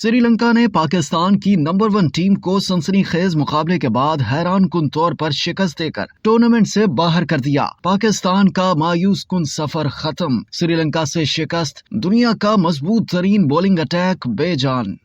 श्री लंका ने पाकिस्तान की number 1 team को सनसनीखेज मुकाबले के बाद हैरान कुन तौर पर शिकस्त देकर टूर्नामेंट से बाहर कर दिया। पाकिस्तान का मायूस कुन सफर खत्म। श्रीलंका से शिकस्त, दुनिया का मजबूत तरीन बॉलिंग अटैक बेजान।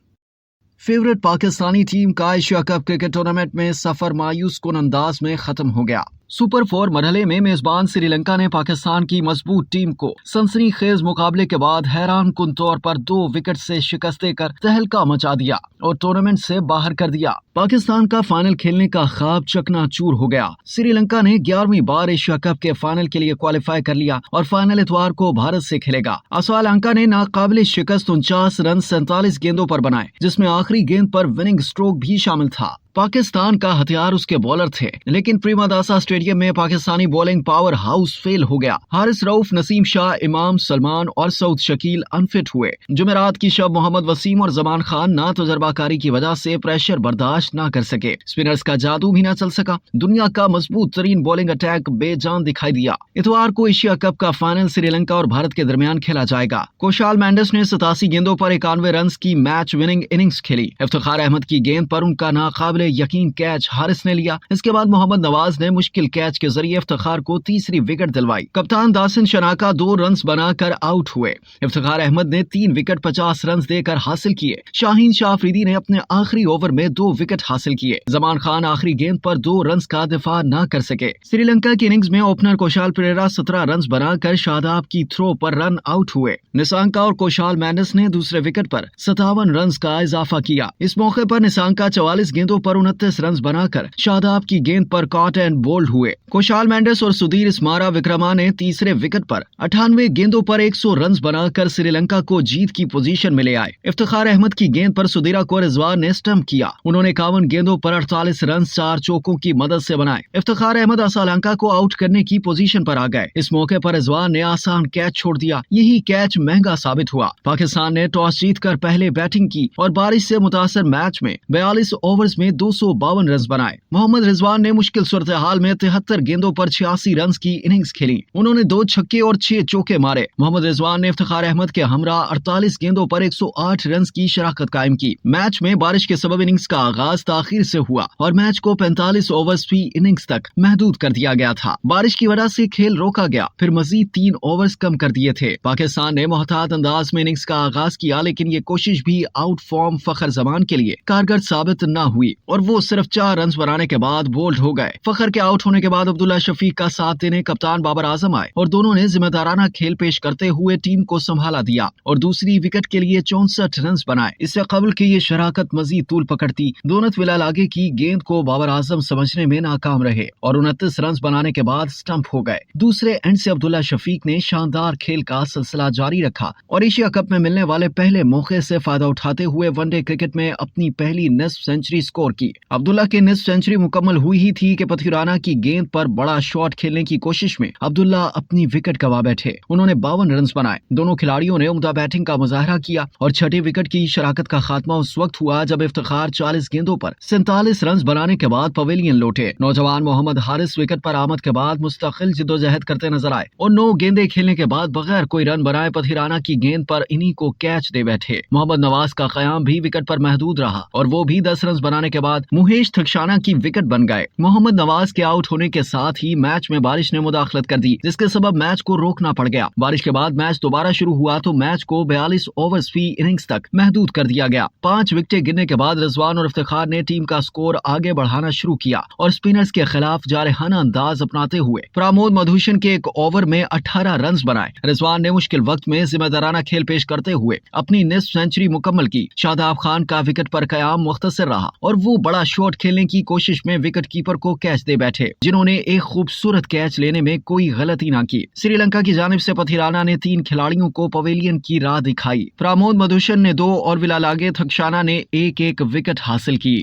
फेवरेट पाकिस्तानी टीम का एशिया कप क्रिकेट टूर्नामेंट में सफर मायूस कुन अंदाज में खत्म हो गया। सुपर 4 मरहले में मेजबान श्रीलंका ने पाकिस्तान की मजबूत टीम को सनसनीखेज मुकाबले के बाद हैरान कुन तौर पर 2 विकेट से शिकस्त देकर तहलका मचा दिया और टूर्नामेंट से बाहर कर दिया। पाकिस्तान का फाइनल खेलने का ख्वाब चकनाचूर हो गया। श्रीलंका ने 11वीं बार एशिया कप के फाइनल के लिए क्वालिफाई कर लिया और फाइनल इतवार को भारत से खेलेगा। श्रीलंका ने नाकाबिले शिकस्त 49 रन 47 गेंदों पर बनाए, जिसमें आखिरी गेंद पर विनिंग स्ट्रोक भी शामिल था। पाकिस्तान का हथियार उसके बॉलर थे, लेकिन प्रेमदासा स्टेडियम में Pakistani bowling power house fail हो गया। हारिस रऊफ, नसीम शाह, इमाम सलमान और सऊद शकील अनफिट हुए। जुमेरात की शब मोहम्मद वसीम और जमान खान ना तजर्बाकारी की वजह से प्रेशर बर्दाश्त न कर सके। स्पिनर्स का जादू भी न चल सका। दुनिया का मजबूत तरीन बॉलिंग अटैक बेजान दिखाई दिया। इतवार को एशिया कप का फाइनल श्रीलंका और भारत के दरमियान खेला जाएगा। कुशाल मेंडिस ने 87 गेंदों पर 91 रन की मैच विनिंग इनिंग्स खेली। इफ्तिखार अहमद की गेंद पर उनका नाकाबिले यकीन कैच हारिस ने लिया। इसके बाद मोहम्मद नवाज ने मुश्किल कैच के जरिए इफ्तिखार को तीसरी विकेट दिलवाई। कप्तान दासिन शनाका 2 रन बनाकर आउट हुए। इफ्तिखार अहमद ने 3 विकेट 50 रन देकर हासिल किए। शाहीन शाह अफरीदी ने अपने आखिरी ओवर में 2 विकेट हासिल किए। जमान खान आखिरी गेंद पर 2 रन का दिफा न कर सके। श्रीलंका की इनिंग्स में ओपनर कुशाल पेरेरा 17 रन बनाकर शादाब की थ्रो पर रन आउट हुए। निसांका और कुशाल मेंडिस ने दूसरे विकेट पर 57 रन का इजाफा किया। इस मौके पर निसांका 44 गेंदों पर 29 रन बनाकर शादाब की गेंद पर कॉट एंड बोल्ड हुए। कुशाल मेंडिस और सुधीर इस्मारा विक्रमा ने तीसरे विकेट पर 98 गेंदों पर 100 रन बनाकर श्रीलंका को जीत की पोजीशन में ले आए। इफ्तिखार अहमद की गेंद पर सुधीरा को रिजवान ने स्टंप किया। उन्होंने 51 गेंदों पर 48 रन 4 चौकों की मदद से बनाए। इफ्तिखार अहमद श्रीलंका को आउट करने की पोजीशन पर आ गए। इस मौके पर रिजवान ने आसान कैच छोड़ दिया। यही कैच महंगा साबित हुआ। पाकिस्तान ने टॉस जीतकर पहले बैटिंग की और बारिश से मुतासर मैच में 42 ओवर्स में 252 रन बनाए। मोहम्मद रिजवान ने मुश्किल सूरत हाल में 73 गेंदों पर 86 रन की इनिंग्स खेली। उन्होंने 2 छक्के और 6 चौके मारे। मोहम्मद रिजवान ने इफ्तिखार अहमद के हमरा 48 गेंदों पर 108 रन की शराकत कायम की। मैच में बारिश के सबब इनिंग्स का आगाज ताखीर से हुआ और मैच को 45 ओवर्स फी इनिंग्स तक महदूद कर दिया गया था। बारिश की वजह से खेल रोका गया, फिर मजीद 3 ओवर्स कम कर दिए थे। पाकिस्तान ने मोहतात अंदाज में इनिंग्स का आगाज किया, लेकिन ये कोशिश भी आउट फॉर्म फखर जमान के लिए कारगर साबित न हुई और वो सिर्फ 4 रन बनाने के बाद बोल्ड हो गए। फखर के आउट होने के बाद अब्दुल्ला शफीक का साथ देने कप्तान बाबर आजम आए और दोनों ने जिम्मेदाराना खेल पेश करते हुए टीम को संभाला दिया और दूसरी विकेट के लिए 64 रन बनाए। इससे कबल की ये शराकत मजीद तूल पकड़ती। दोनत विलालागे की गेंद को बाबर आजम समझने में नाकाम रहे और 29 रन बनाने के बाद स्टंप हो गए। दूसरे एंड से अब्दुल्ला शफीक ने शानदार खेल का सिलसिला जारी रखा और एशिया कप में मिलने वाले पहले मौके से फायदा उठाते हुए वनडे क्रिकेट में अपनी पहली निस्फ सेंचुरी स्कोर की। अब्दुल्ला की निस्फ सेंचुरी मुकम्मल हुई ही थी कि पथिराना की गेंद पर बड़ा शॉट खेलने की कोशिश में अब्दुल्ला अपनी विकेट गवा बैठे। उन्होंने 52 रन बनाए। दोनों खिलाड़ियों ने उम्दा बैटिंग का मुजाहरा किया और छठी विकेट की शराकत का खात्मा उस वक्त हुआ जब इफ्तिखार 40 गेंदों पर 47 रन बनाने के बाद पवेलियन लौटे। नौजवान मोहम्मद हारिस विकेट पर आमद के बाद मुस्तकिल जिद्दोजहद करते नजर आए और 9 गेंदे खेलने के बाद बगैर कोई रन बनाए पथिराना की गेंद पर इन्हीं को कैच दे बैठे। मोहम्मद नवाज का कयाम भी विकेट पर महदूद रहा और वो भी 10 रन बनाने के बाद मुहेश थकशाना की विकेट बन गए। मोहम्मद नवाज के आउट होने के साथ ही मैच में बारिश ने मुदाखलत कर दी, जिसके सबब मैच को रोकना पड़ गया। बारिश के बाद मैच दोबारा शुरू हुआ तो मैच को 42 ओवर्स फी इनिंग्स तक महदूद कर दिया गया। 5 विकेटें गिरने के बाद रिजवान और इफ्तिखार ने टीम का स्कोर आगे बढ़ाना शुरू किया और स्पिनर्स के खिलाफ जारहाना अंदाज अपनाते हुए प्रमोद मधुशन के एक ओवर में 18 रन बनाए। रिजवान ने मुश्किल वक्त में जिम्मेदाराना खेल पेश करते हुए अपनी निस्फ सेंचुरी मुकम्मल की। शादाब खान का विकेट पर कयाम मुख्तसर रहा और वो बड़ा शॉट खेलने की कोशिश में विकेट कीपर को कैच दे बैठे, जिन्होंने एक खूबसूरत कैच लेने में कोई गलती न की। श्रीलंका की जानिब से पथिराना ने 3 खिलाड़ियों को पवेलियन की राह दिखाई। प्रमोद मधुशन ने 2 और विलालागे थकशाना ने 1-1 विकेट हासिल की।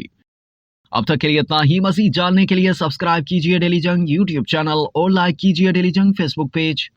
अब तक के लिए इतना ही। मजीद जानने के लिए सब्सक्राइब कीजिए डेली जंग यूट्यूब चैनल और लाइक कीजिए डेली जंग फेसबुक पेज।